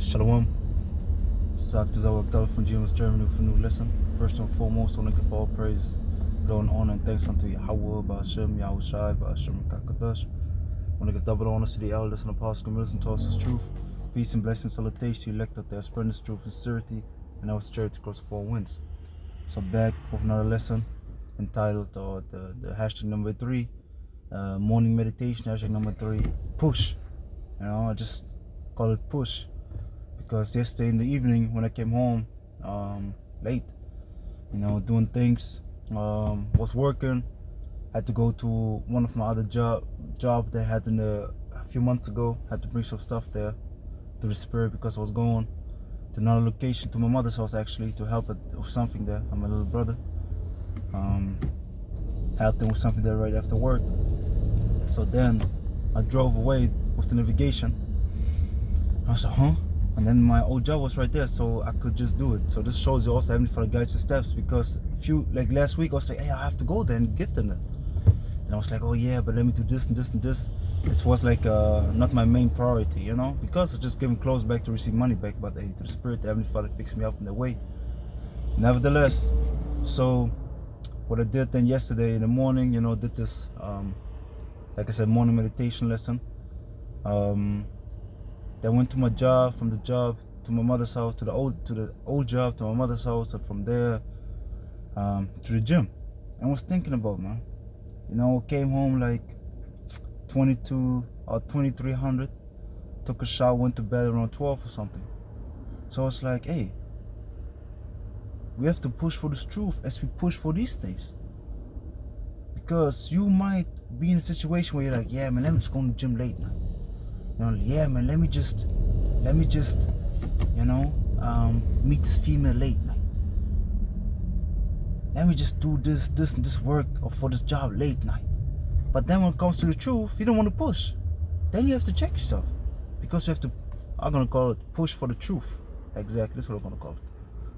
Shalom. Sagt is our God from James Germany for new lesson. First and foremost, I want to give all praise, glory, and honor and thanks unto Yahweh, Ba'ashem, Yahushai, Ba'ashem, Kakadash. I want to give double honors to the elders and apostles who listen to us as truth. Peace and blessings, salutation to elect out there, spreading this truth and sincerity, and our charity across the four winds. So back with another lesson entitled the hashtag number 3, morning meditation, hashtag number 3, push. I just call it push. Because yesterday in the evening when I came home late, doing things, was working, had to go to one of my other job that I had a few months ago, had to bring some stuff there to the spirit because I was going to another location, to my mother's house actually, to help it with something there, and my little brother, helped him with something there right after work. So then I drove away with the navigation. I was like, huh? And then my old job was right there, so I could just do it. So this shows you also having for the guides and steps, because last week I was like, hey, I have to go there and give them that. And I was like, oh yeah, but let me do this and this and this. This was like not my main priority, because it's just giving clothes back to receive money back. But hey, to the Spirit, the Heavenly Father fixed me up in that way. Nevertheless, so what I did then yesterday in the morning, did this, like I said, morning meditation lesson. Then went to my job, from the job to my mother's house, to the old job to my mother's house, and from there to the gym. And I was thinking about, man, came home like 22 or 2300, took a shower, went to bed around 12 or something. So I was like, hey, we have to push for this truth as we push for these things. Because you might be in a situation where you're like, yeah, man, let me just go to the gym late now. Yeah, man, let me just, meet this female late night. Let me just do this work or for this job late night. But then when it comes to the truth, you don't want to push. Then you have to check yourself, because you have to, I'm gonna call it push for the truth. Exactly, that's what I'm gonna call it.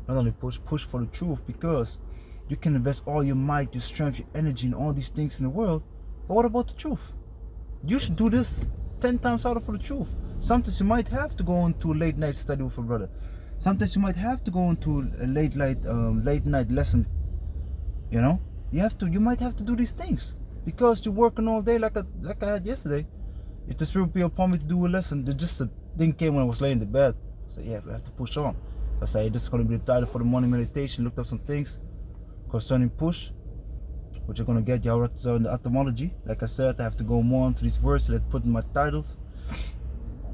Not only push for the truth, because you can invest all your might, your strength, your energy in all these things in the world. But what about the truth? You should do this 10 times harder for the truth. Sometimes you might have to go into a late night study with a brother. Sometimes you might have to go into a late night lesson. You might have to do these things because you're working all day like I had yesterday. If the Spirit be upon me to do a lesson, just a thing came when I was laying in the bed. So yeah, we have to push on. So I said, hey, this is going to be the title for the morning meditation. Looked up some things concerning push, which you're going to get y'all in the etymology. Like I said, I have to go more into these verses that I put in my titles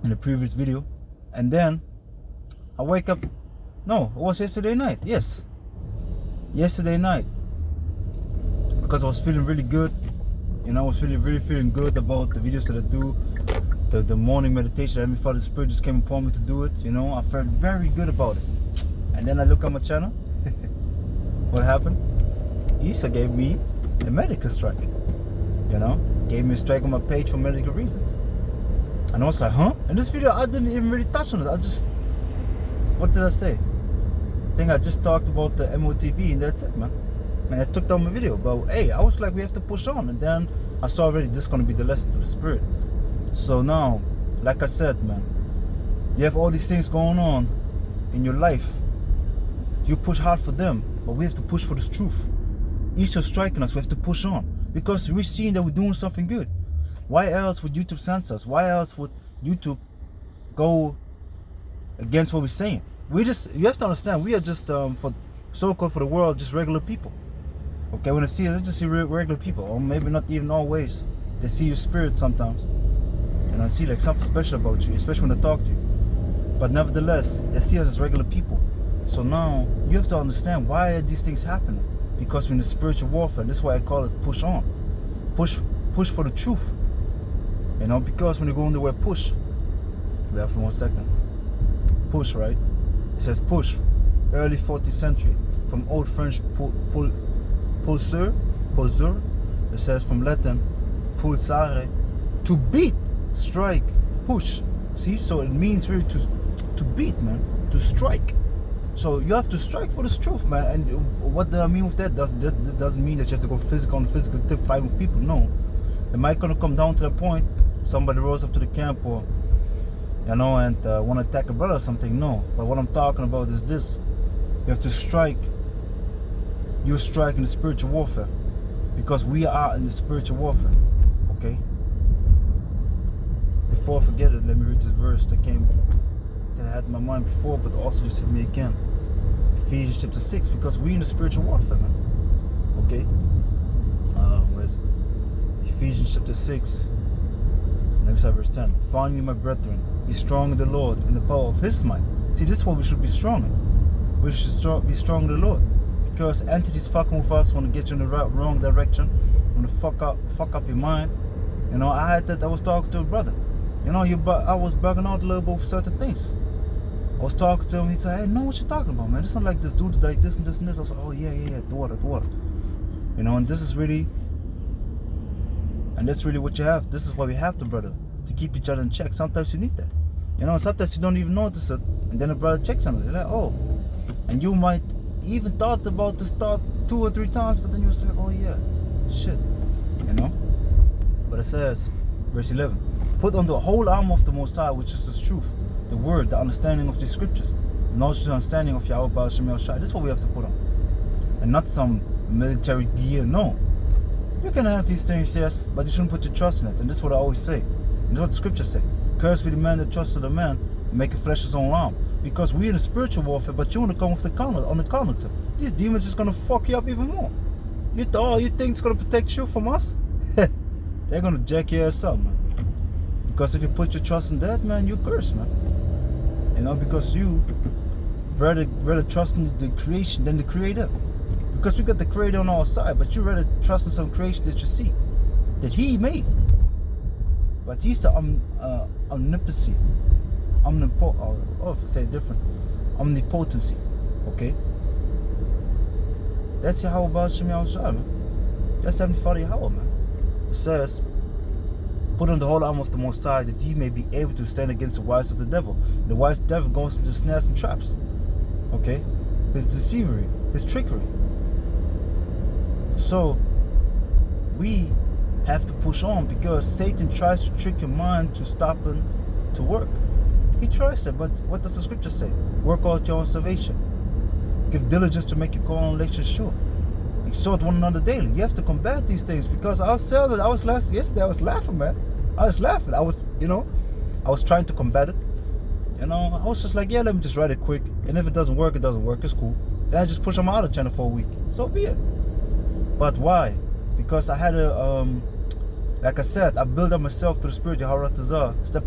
in the previous video. And then I wake up. No, it was yesterday night. Yes, yesterday night, because I was feeling really good. I was really feeling good about the videos that I do, the morning meditation. Heavenly Father, Spirit just came upon me to do it. I felt very good about it. And then I look at my channel. What happened? Isa gave me a medical strike, gave me a strike on my page for medical reasons. And I was like, huh? In this video, I didn't even really touch on it. What did I say? I think I just talked about the MOTB and that's it, man. And I took down my video. But hey, I was like, we have to push on. And then I saw already this is going to be the lesson to the Spirit. So now, like I said, man, you have all these things going on in your life. You push hard for them, but we have to push for this truth. Easter's striking us, we have to push on, because we're seeing that we're doing something good. Why else would YouTube censor us? Why else would YouTube go against what we're saying? You have to understand, we are just for so-called for the world, just regular people. Okay, when they see us, they just see regular people, or maybe not even always. They see your spirit sometimes, and I see like something special about you, especially when they talk to you. But nevertheless, they see us as regular people. So now you have to understand, why are these things happening? Because we're in the spiritual warfare. That's why I call it push on. Push for the truth. Because when you go in the word push, we have for 1 second. Push, right? It says push. Early 14th century. From Old French pulseur. It says from Latin pulsare. To beat, strike, push. See, so it means really to beat, man. To strike. So you have to strike for this truth, man. And what do I mean with that? This doesn't mean that you have to go physical on physical tip fight with people. No, it might gonna come down to the point somebody rolls up to the camp, or you know, and want to attack a brother or something. No, but what I'm talking about is this: you have to strike. You strike in the spiritual warfare, because we are in the spiritual warfare. Okay. Before I forget it, let me read this verse that I had in my mind before, but also just hit me again. Ephesians chapter 6, because we in the spiritual warfare, man. Okay. Where is it? Ephesians chapter 6. Let me start verse 10. Finally, my brethren, be strong in the Lord and the power of His might. See, this is what we should be strong in. We should be strong in the Lord, because entities fucking with us, want to get you in the wrong direction, want to fuck up your mind. You know, I was talking to a brother. You know, I was bugging out a little bit with certain things. I was talking to him. He said, "Hey, know what you're talking about, man. It's not like this dude like this and this and this." I was like, "Oh yeah, the water." You know, and this is really, and that's really what you have. This is why we have to, brother, to keep each other in check. Sometimes you need that. You know, sometimes you don't even notice it, and then a brother checks on it. You're like, oh, and you might even thought about this thought 2 or 3 times, but then you was like, oh yeah, shit, you know. But it says, verse 11. Put on the whole armor of the Most High, which is the truth, the word, the understanding of the scriptures, and also the understanding of Yahweh Baal Shem El Shai. This is what we have to put on. And not some military gear, no. You can have these things, yes, but you shouldn't put your trust in it. And this is what I always say. And this is what the scriptures say. Cursed be the man that trusts in the man, and make a flesh his own arm. Because we're in a spiritual warfare, but you want to come with the counter, on the counter. These demons just going to fuck you up even more. You think it's going to protect you from us? They're going to jack your ass up, man. Because if you put your trust in that, man, you're cursed, man. You know, because you rather trust in the creation than the creator. Because we got the creator on our side, but you rather trust in some creation that you see, that He made. But He's the omnipotency, if I say it different, omnipotency. Okay. That's Yahweh Baal Shem El Shai, man. That's Heavenly Father Yahweh, man. It says, put on the whole armor of the Most High, that ye may be able to stand against the wiles of the devil. And the wise devil goes into snares and traps. Okay? His deceivery, his trickery. So, we have to push on, because Satan tries to trick your mind to stop and to work. He tries that, but what does the scripture say? Work out your own salvation. Give diligence to make your call and election sure. Exhort one another daily. You have to combat these things, because yesterday I was laughing, man. I was laughing. I was trying to combat it. You know, I was just like, yeah, let me just write it quick. And if it doesn't work, it doesn't work. It's cool. Then I just push them out of the channel for a week. So be it. But why? Because I had like I said, I built up myself to the spirit, Haratazah, step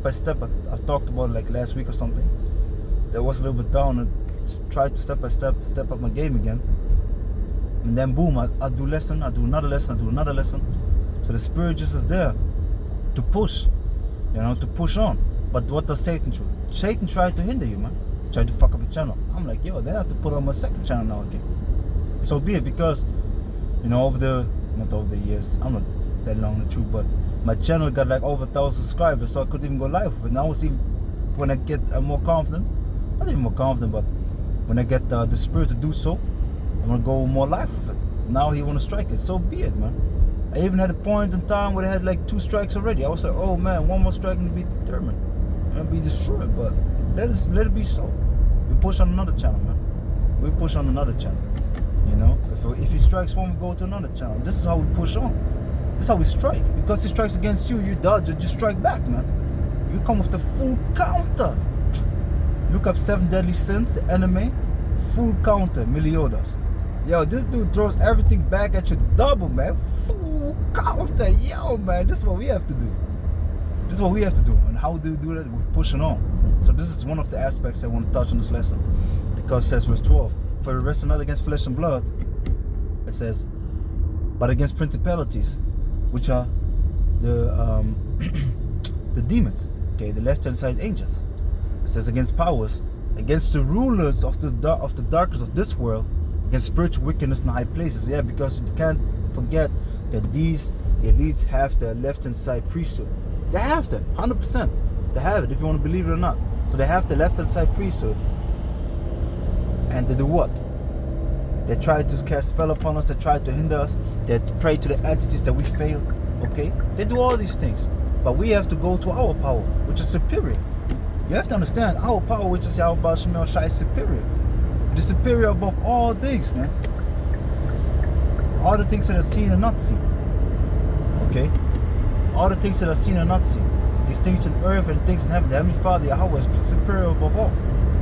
by step. I talked about it like last week or something. That was a little bit down, and tried to step by step up my game again. And then boom, I do lesson, I do another lesson, I do another lesson. So the spirit just is there to push, you know, to push on. But what does Satan do? Satan tried to hinder you, man. Tried to fuck up your channel. I'm like, yo, then I have to put on my second channel now again. So be it, because, you know, not over the years, I'm not that long the truth, but my channel got like over 1,000 subscribers, so I couldn't even go live with it. Now see, when I get more confident, not even more confident, but when I get the spirit to do so, I'm gonna go more live with it. Now He wanna strike it, so be it, man. I even had a point in time where I had like 2 strikes already. I was like, oh man, one more strike and be determined, and be destroyed. But let it be so. We push on another channel, man. We push on another channel. You know, if He strikes one, we go to another channel. This is how we push on. This is how we strike. Because He strikes against you, you dodge it, you strike back, man. You come with the full counter. Look up 7 Deadly Sins, the enemy, full counter, Meliodas. Yo, this dude throws everything back at you double, man. Full counter. Yo, man, this is what we have to do. This is what we have to do. And how do we do that? With pushing on. So this is one of the aspects I want to touch on this lesson. Because it says verse 12, for the wrestle not against flesh and blood, it says, but against principalities, which are the the demons, okay, the left-hand side angels. It says against powers, against the rulers of the darkness of this world, against spiritual wickedness in high places. Yeah, because you can't forget that these elites have the left-hand side priesthood. They have that, 100%. They have it, if you want to believe it or not. So they have the left-hand side priesthood. And they do what? They try to cast spell upon us. They try to hinder us. They pray to the entities that we fail. Okay? They do all these things. But we have to go to our power, which is superior. You have to understand, our power, which is Yahweh Shemel Shai, is superior. It is superior above all things, man. All the things that are seen and not seen. Okay? All the things that are seen and not seen. These things in earth and things in heaven. The Heavenly Father, Yahweh, is superior above all.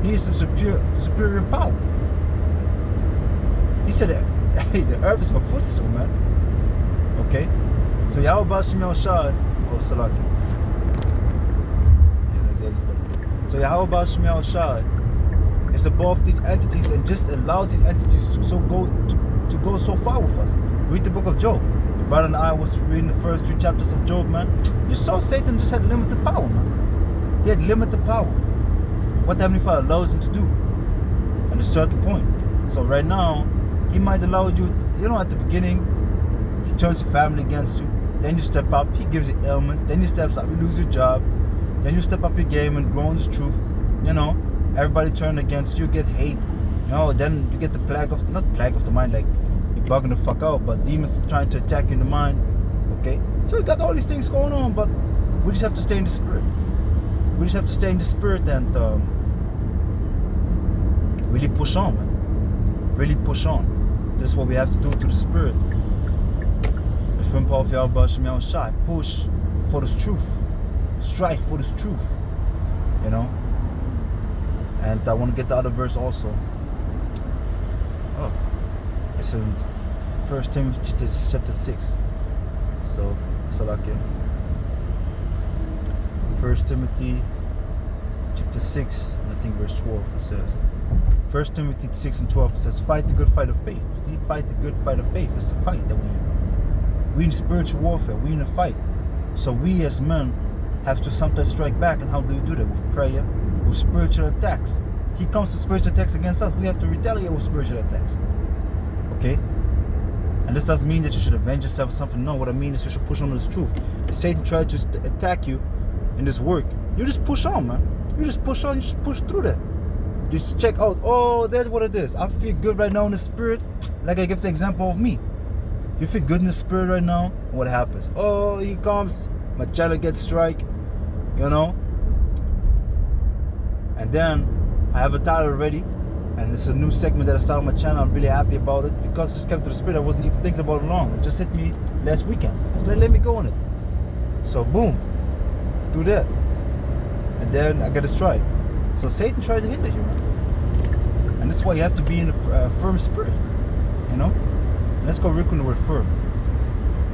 He is the superior power. He said that, hey, the earth is my footstool, man. Okay? So Yahweh Shemel Shai, oh, Salaki. Yeah, that's better. So Yahweh Shemel Shai is above these entities and just allows these entities to go so far with us. Read the book of Job. Your brother and I was reading the first 3 chapters of Job, man. You saw Satan just had limited power, man. He had limited power. What the Heavenly Father allows him to do at a certain point. So right now, he might allow you, at the beginning, he turns your family against you. Then you step up, he gives you ailments. Then you steps up, you lose your job. Then you step up your game and grow in this truth. Everybody turn against you, get hate. Then you get the not plague of the mind, like you're bugging the fuck out, but demons trying to attack you in the mind. Okay? So you got all these things going on, but we just have to stay in the spirit. We just have to stay in the spirit and really push on, man. Really push on. This is what we have to do to the spirit. It's been powerful, Yahweh Shemel Shai. Push for this truth. Strive for this truth. And I want to get the other verse also. Oh, it's in 1 Timothy chapter 6. So, Salaki. 1 Timothy chapter 6, and I think verse 12 it says. 1 Timothy 6 and 12 it says, fight the good fight of faith. See, fight the good fight of faith. It's a fight that we're in. We're in spiritual warfare. We're in a fight. So we as men have to sometimes strike back. And how do we do that? With prayer, with spiritual attacks. He comes to spiritual attacks against us. We have to retaliate with spiritual attacks. Okay? And this doesn't mean that you should avenge yourself or something. No, what I mean is you should push on this truth. If Satan tried to attack you in this work, you just push on, man. You just push on, you just push through that. You just check out, oh, that's what it is. I feel good right now in the spirit. Like I give the example of me. You feel good in the spirit right now, what happens? Oh, he comes, my channel gets strike, And then I have a title already, and it's a new segment that I started on my channel. I'm really happy about it because it just came to the spirit. I wasn't even thinking about it long. It just hit me last weekend. It's like, let me go on it. So boom, do that. And then I get a strike. So Satan tried to hinder you, man. And that's why you have to be in a firm spirit, Let's go work on the word firm.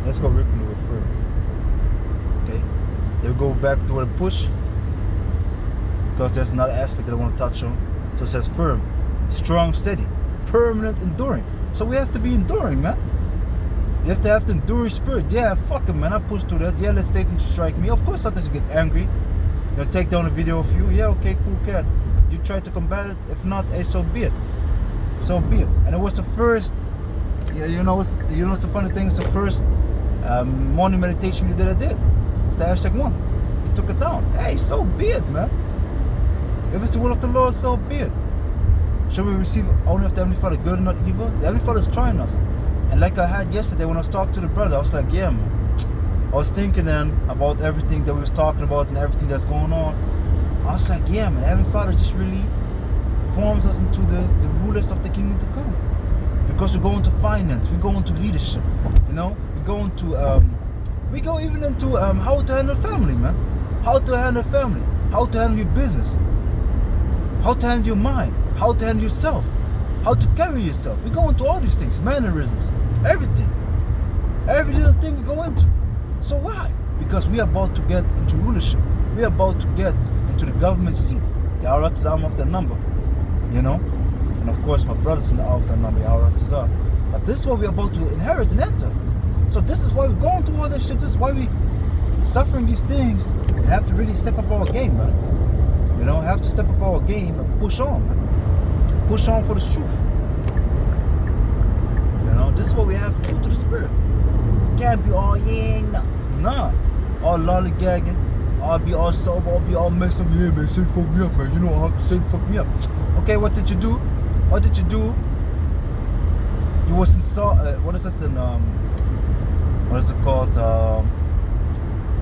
Let's go work on the word firm. Okay? Then we go back to the word push, because there's another aspect that I want to touch on. So it says firm, strong, steady, permanent, enduring. So we have to be enduring, man. You have to have the enduring spirit. Yeah, fuck it, man. I push through that. Yeah, let's take them to strike me. Of course, sometimes you get angry. Take down a video of you. Yeah, okay, cool, cat. You try to combat it. If not, hey, so be it. So be it. And it was the first. What's the funny thing? It's the first morning meditation video that I did. With the #1. He took it down. Hey, so be it, man. If it's the will of the Lord, so be it. Should we receive only of the Heavenly Father good and not evil? The Heavenly Father is trying us. And like I had yesterday when I was talking to the brother, I was like, yeah, man. I was thinking then about everything that we was talking about and everything that's going on. I was like, yeah, man, the Heavenly Father just really forms us into the rulers of the kingdom to come. Because we go into finance, we go into leadership, we go into, we go even into how to handle family, man. How to handle family, how to handle your business, how to handle your mind, how to handle yourself, how to carry yourself. We go into all these things, mannerisms, everything. Every little thing we go into. So why? Because we are about to get into rulership. We are about to get into the government seat. The Aratazam of the number, And of course, my brother's in the of the number, Aratazam. But this is what we're about to inherit and enter. So this is why we're going through all this shit. This is why we suffering these things. We have to really step up our game, man. Have to step up our game and push on, man. Push on for this truth. This is what we have to do to the spirit. Can't be all nah. All lollygagging, I'll be all sober, I'll be all messed up. Yeah, man, Satan fuck me up, man. Satan fuck me up. Okay, what did you do? What did you do? You was in what is it then? What is it called?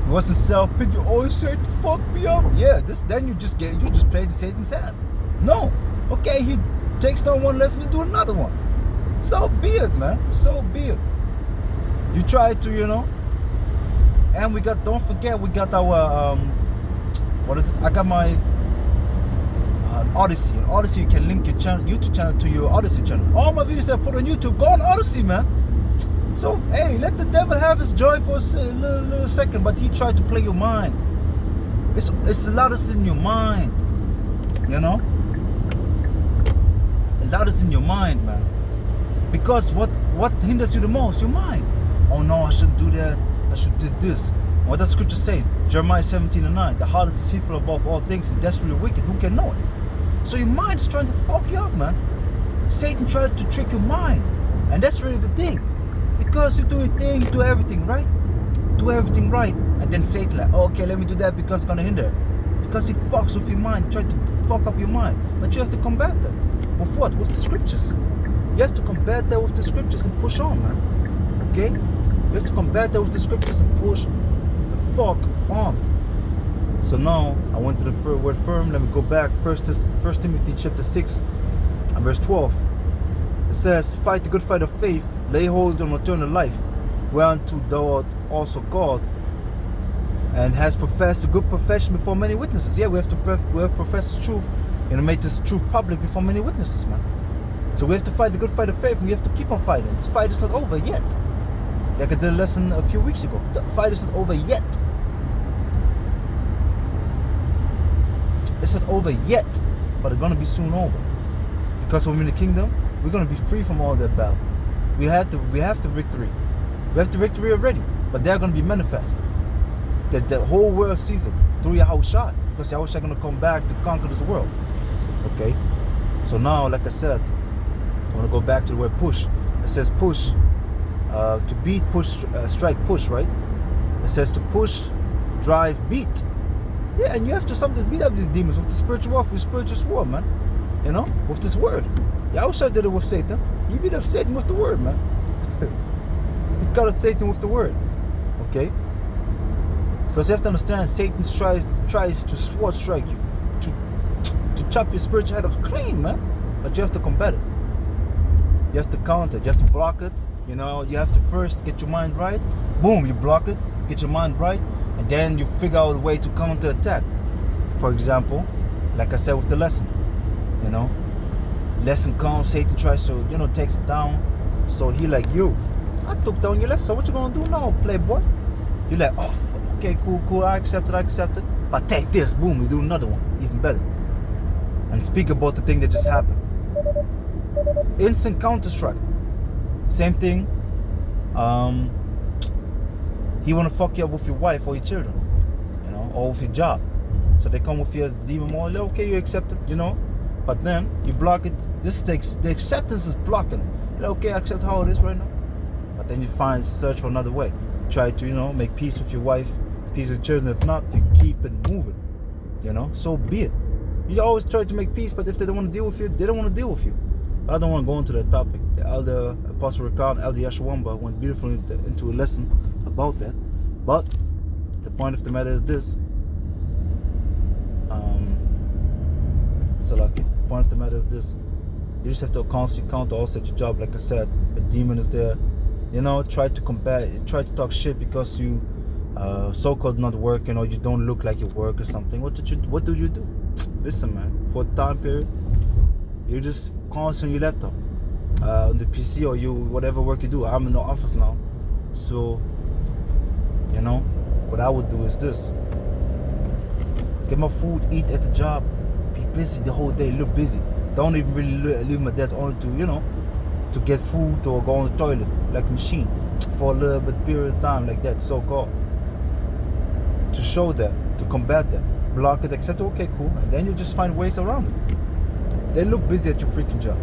It wasn't self-pity. Oh, Satan fuck me up. Yeah, then you just play the Satan's hand. No. Okay, he takes down one lesson, you do another one. So be it, man. So be it. You try to, and don't forget, we got our, what is it? I got my Odyssey. On Odyssey, you can link your YouTube channel to your Odyssey channel. All my videos that I put on YouTube, go on Odyssey, man. So, hey, let the devil have his joy for a little second, but he tried to play your mind. It's a lot that's in your mind, A lot is in your mind, man. Because what hinders you the most? Your mind. Oh no, I shouldn't do that. I should do this. What does Scripture say? Jeremiah 17:9. The heart is deceitful above all things and desperately wicked. Who can know it? So your mind's trying to fuck you up, man. Satan tried to trick your mind, and that's really the thing. Because you do your thing, you do everything right. Do everything right, and then Satan like, okay, let me do that because it's gonna hinder it. Because he fucks with your mind. He tried to fuck up your mind, but you have to combat that. With what? With the Scriptures. You have to combat that with the Scriptures and push on, man. Okay? You have to combat that with the Scriptures and push the fuck on. So now, I went to the word firm. Let me go back. First Timothy chapter 6 and verse 12. It says, fight the good fight of faith, lay hold on eternal life, whereunto thou art also called, and has professed a good profession before many witnesses. Yeah, we have to profess the truth, make this truth public before many witnesses, man. So we have to fight the good fight of faith, and we have to keep on fighting. This fight is not over yet. Like I did a lesson a few weeks ago. The fight is not over yet. It's not over yet, but it's gonna be soon over. Because when we're in the kingdom, we're gonna be free from all that battle. We have the victory. We have the victory already, but they're gonna be manifest. That the whole world sees it through Yahushua, because Yahushua is gonna come back to conquer this world. Okay. So now, like I said, I want to go back to the word push. It says push, to beat, push, strike, push, right? It says to push, drive, beat. Yeah, and you have to sometimes beat up these demons with the spiritual warfare, with spiritual sword, man. With this word. Yahushua did it with Satan. He beat up Satan with the word, man. He cut up Satan with the word. Okay? Because you have to understand, Satan tries to sword strike you, to chop your spiritual head off clean, man. But you have to combat it. You have to counter it. You have to block it. You have to first get your mind right. Boom, you block it. Get your mind right, and then you figure out a way to counter attack. For example, like I said with the lesson, lesson comes, Satan tries to, takes it down. So he like, you, I took down your lesson. So what you gonna do now, playboy? You're like, oh, okay, cool, I accept it. But take this, boom, you do another one, even better. And speak about the thing that just happened. Instant counterstrike. Same thing. He wanna fuck you up with your wife or your children, or with your job. So they come with you as demon more. Okay, you accept it, but then you block it. The acceptance is blocking. Okay, I accept how it is right now. But then you search for another way. Try to, make peace with your wife, peace with children. If not, you keep it moving. So be it. You always try to make peace, but if they don't want to deal with you, they don't want to deal with you. I don't want to go into that topic. The elder Apostle Rican, Elder Yashawamba, went beautifully into a lesson about that. But the point of the matter is this. The point of the matter is this. You just have to constantly counter also at your job. Like I said, the demon is there. Try to combat, try to talk shit because you so-called not working, or you don't look like you work or something. What do you do? Listen, man, for a time period, you just constantly on your laptop, on the PC, or whatever work you do. I'm in the office now, so what I would do is this: get my food, eat at the job, be busy the whole day, look busy. Don't even really leave my desk only to to get food or go on the toilet like a machine for a little bit period of time, like that, so-called. To show that, to combat that, block it, accept it, okay, cool, and then you just find ways around it. They look busy at your freaking job.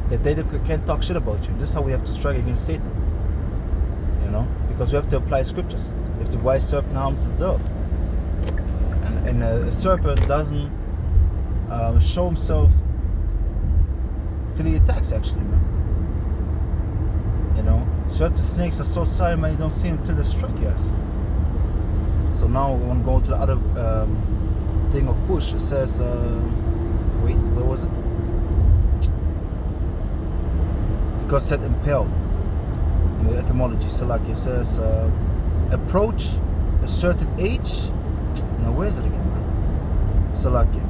That they can't talk shit about you. This is how we have to strike against Satan. Because we have to apply scriptures. If the wise serpent harms his dove, and a serpent doesn't show himself till he attacks, actually, man. Certain snakes are so silent, man, you don't see them till they strike your ass. So now we're gonna go to the other thing of push. It says, wait, where was it? Because it said impel in the etymology. So like it says, approach a certain age. Now where is it again, man? Salakia.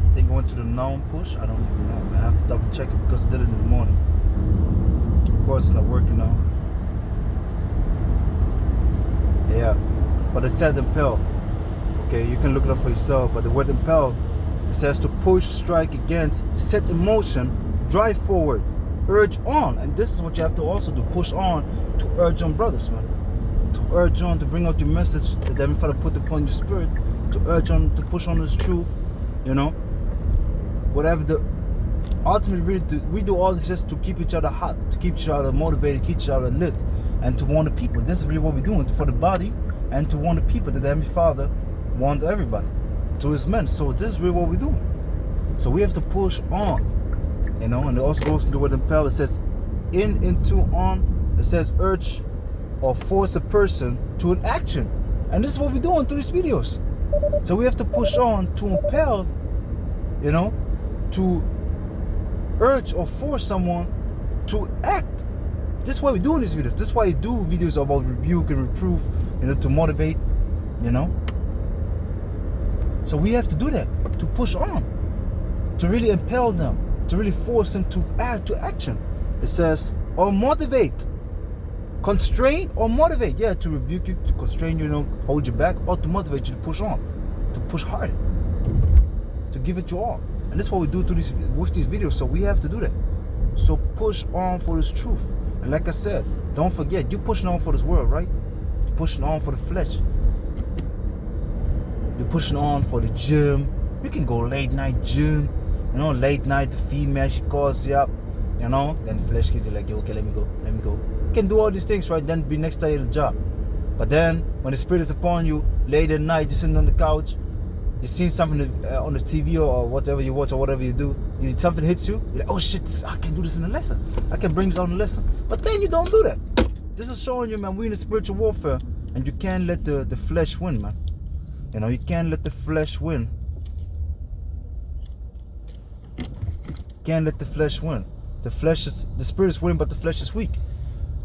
I think I went to the noun push. I don't even know, man. I have to double check it because I did it in the morning. Of course, it's not working now. Yeah, but it said impel. Okay, you can look it up for yourself. But the word impel, it says to push, strike against, set in motion, drive forward, urge on. And this is what you have to also do. Push on to urge on brothers, man. To urge on, to bring out your message that the Heavenly Father put upon your spirit. To urge on, to push on this truth, you know. Whatever the ultimately, we do all this just to keep each other hot, to keep each other motivated, keep each other lit, and to warn the people. This is really what we're doing for the body, and to warn the people that the Heavenly Father warned everybody to His men. So this is really what we're doing. So we have to push on, you know. And it also goes into the word impel. It says in, into, on. It says urge or force a person to an action, and this is what we're doing through these videos. So we have to push on to impel, you know, to urge or force someone to act. This is why we do in these videos. This is why I do videos about rebuke and reproof, you know, to motivate, you know. So we have to do that, to push on, to really impel them, to really force them to add to action. It says, or motivate, constrain or motivate. Yeah, to rebuke you, to constrain you, you know, hold you back, or to motivate you to push on, to push harder, to give it your all. And this is what we do with these videos. So we have to do that. So push on for this truth. And like I said, don't forget, you're pushing on for this world, right? You're pushing on for the flesh. You're pushing on for the gym. You can go late night gym. You know, late night, the female, she calls you up. You know, then the flesh gives you like, yo, okay, let me go. You can do all these things, right? Then be next day at the job. But then, when the Spirit is upon you, late at night, you're sitting on the couch, you seen something on the TV or whatever you watch or whatever you do, something hits you, you're like, oh shit, I can do this in a lesson. I can bring this on a lesson. But then you don't do that. This is showing you, man, we're in a spiritual warfare, and you can't let the flesh win, man. You know, you can't let the flesh win. Can't let the flesh win. The spirit is winning, but the flesh is weak.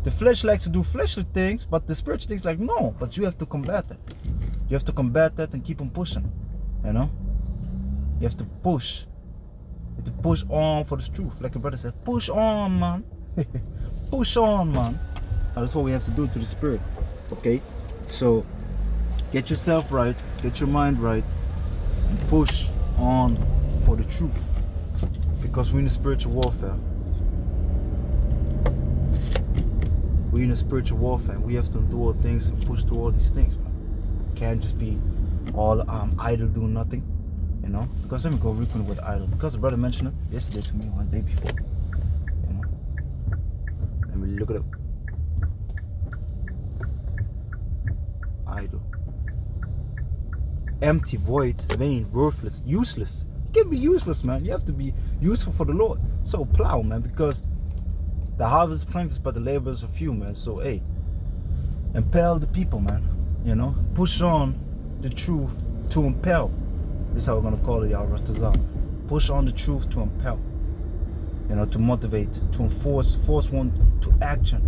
The flesh likes to do fleshly things, but the spiritual things like, no. But you have to combat that. You have to combat that and keep on pushing. You know? You have to push. You have to push on for this truth. Like your brother said, push on, man. Push on, man. Now, that's what we have to do to the spirit. Okay? So, get yourself right. Get your mind right. And push on for the truth. Because we're in a spiritual warfare. We're in a spiritual warfare, and we have to do all things and push through all these things, man. Can't just be all idle, doing nothing, you know. Because let me go real quick with idle. Because the brother mentioned it yesterday to me, one day before, you know. Let me look it up. Idle. Empty, void, vain, worthless, useless. You can't be useless, man. You have to be useful for the Lord. So plow, man, because the harvest is plenteous, but the laborers are few, man. So, hey, impel the people, man. You know, push on the truth to impel. This is how we're going to call it, y'all. Push on the truth to impel. You know, to motivate, to force one to action.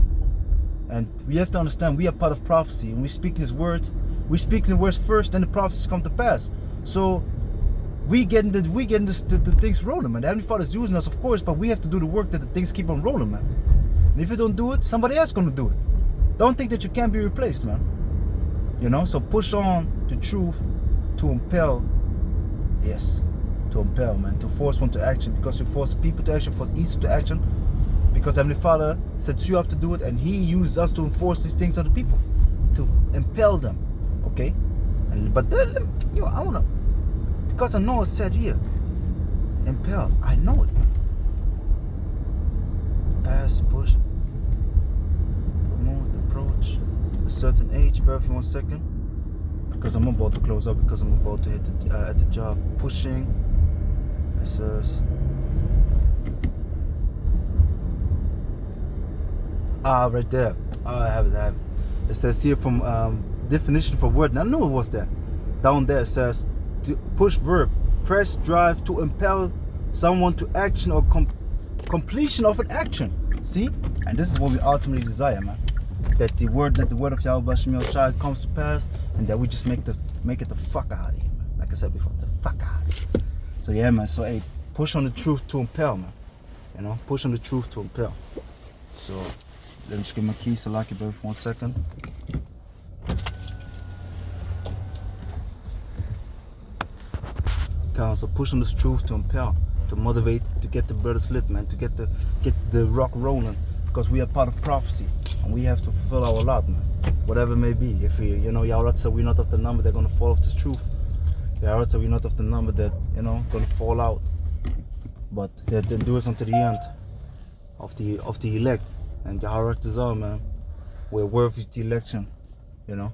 And we have to understand, we are part of prophecy. And we speak His words. We speak the words first, then the prophecies come to pass. So, we getting the things rolling, man. The Heavenly Father is using us, of course, but we have to do the work that the things keep on rolling, man. And if you don't do it, somebody else gonna do it. Don't think that you can't be replaced, man. You know, so push on the truth to impel. Yes, to impel, man. To force one to action, because you force people to action, force Easter to action. Because Heavenly Father sets you up to do it, and He uses us to enforce these things on the people, to impel them. Okay, but then, you know, I wanna. Because I know it's said here, impel. I know it. Pass, push, promote, approach, a certain age. Bear with me 1 second. because I'm about to close up, because I'm about to hit at the job. Pushing. It says. Right there. I have it. It says here from definition for word. Now, I knew it was there. Down there it says to push verb. Press, drive, to impel someone to action or completion of an action. See? And this is what we ultimately desire, man. That the word of Yahweh Shem Yahushua comes to pass, and that we just make it the fuck out of here, man. Like I said before, the fuck out of here. So yeah, man. So hey, push on the truth to impel, man. You know, push on the truth to impel. So let me just get my keys to lock it back for 1 second. So push on this truth to impel, to motivate, to get the brothers lit, man, to get the rock rolling, because we are part of prophecy and we have to fulfill our lot, man. Whatever it may be. If we, you know, Yahweh said we're not of the number they're gonna fall off this truth. Yahweh said we're not of the number that, you know, gonna fall out. But they do us unto the end of the elect. And Yahweh is all, man. We're worthy of the election, you know.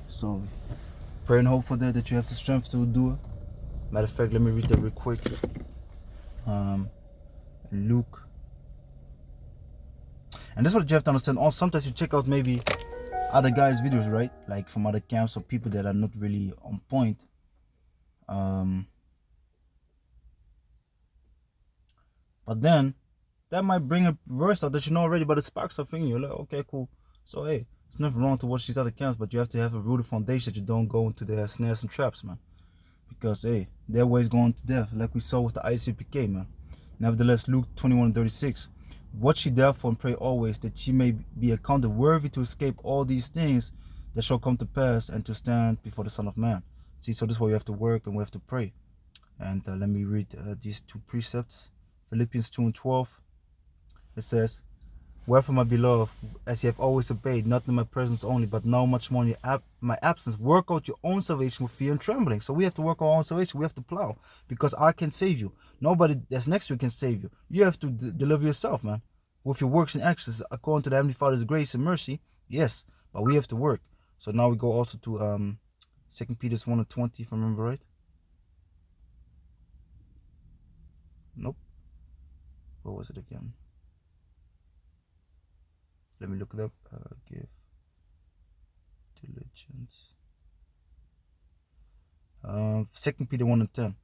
So pray and hope for that you have the strength to do it. Matter of fact, let me read that real quick. Luke. And this is what you have to understand. Also, sometimes you check out maybe other guys' videos, right? Like from other camps or people that are not really on point. But then that might bring a verse out that you know already, but it sparks something in you. Like, okay, cool. So hey, there's nothing wrong to watch these other camps, but you have to have a rooted foundation that you don't go into their snares and traps, man. Because hey, their way is going to death, like we saw with the ICPK, man. Nevertheless, Luke 21:36. Watch ye therefore and pray always, that ye may be accounted worthy to escape all these things that shall come to pass, and to stand before the Son of Man. See, so this is why we have to work and we have to pray. And let me read these 2 precepts. Philippians 2:12. It says, wherefore, my beloved, as ye have always obeyed, not in my presence only, but now much more in my absence, work out your own salvation with fear and trembling. So we have to work our own salvation. We have to plow, because I can save you. Nobody that's next to you can save you. You have to deliver yourself, man, with your works and actions according to the Heavenly Father's grace and mercy. Yes, but we have to work. So now we go also to 2 Peter 1:20, if I remember right. Nope. What was it again? Let me look it up. Give diligence. 2 Peter 1:10.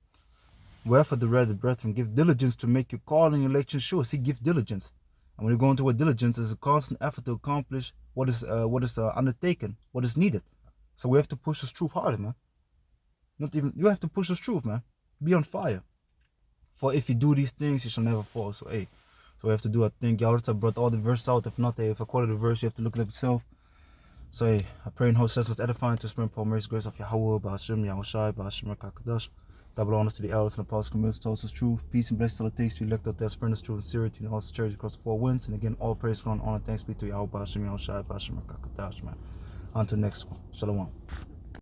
Wherefore the rather, brethren, give diligence to make your calling and election sure. See, give diligence. And when you go into what diligence is, a constant effort to accomplish what is undertaken, what is needed. So we have to push this truth harder, man. You have to push this truth, man. Be on fire. For if you do these things, you shall never fall. So hey. So we have to do, I think Yahweh brought all the verse out. If not, if I quoted the verse, you have to look it up yourself. So hey, I pray and hope this was edifying to spring upon mercy, grace of Yahweh, Ba'ashem, Yahushai, Ba'ashem, Kakadash. Double honors to the elders and apostles, committed to us truth. Peace and blessings salutations to elect out there, spreading this truth and sincerity and also charity across the 4 winds. And again, all praise, honor, thanks be to Yahweh, Ba'ashem, Yahushai, Ba'ashem, Kakadash, man. Until next one. Shalom.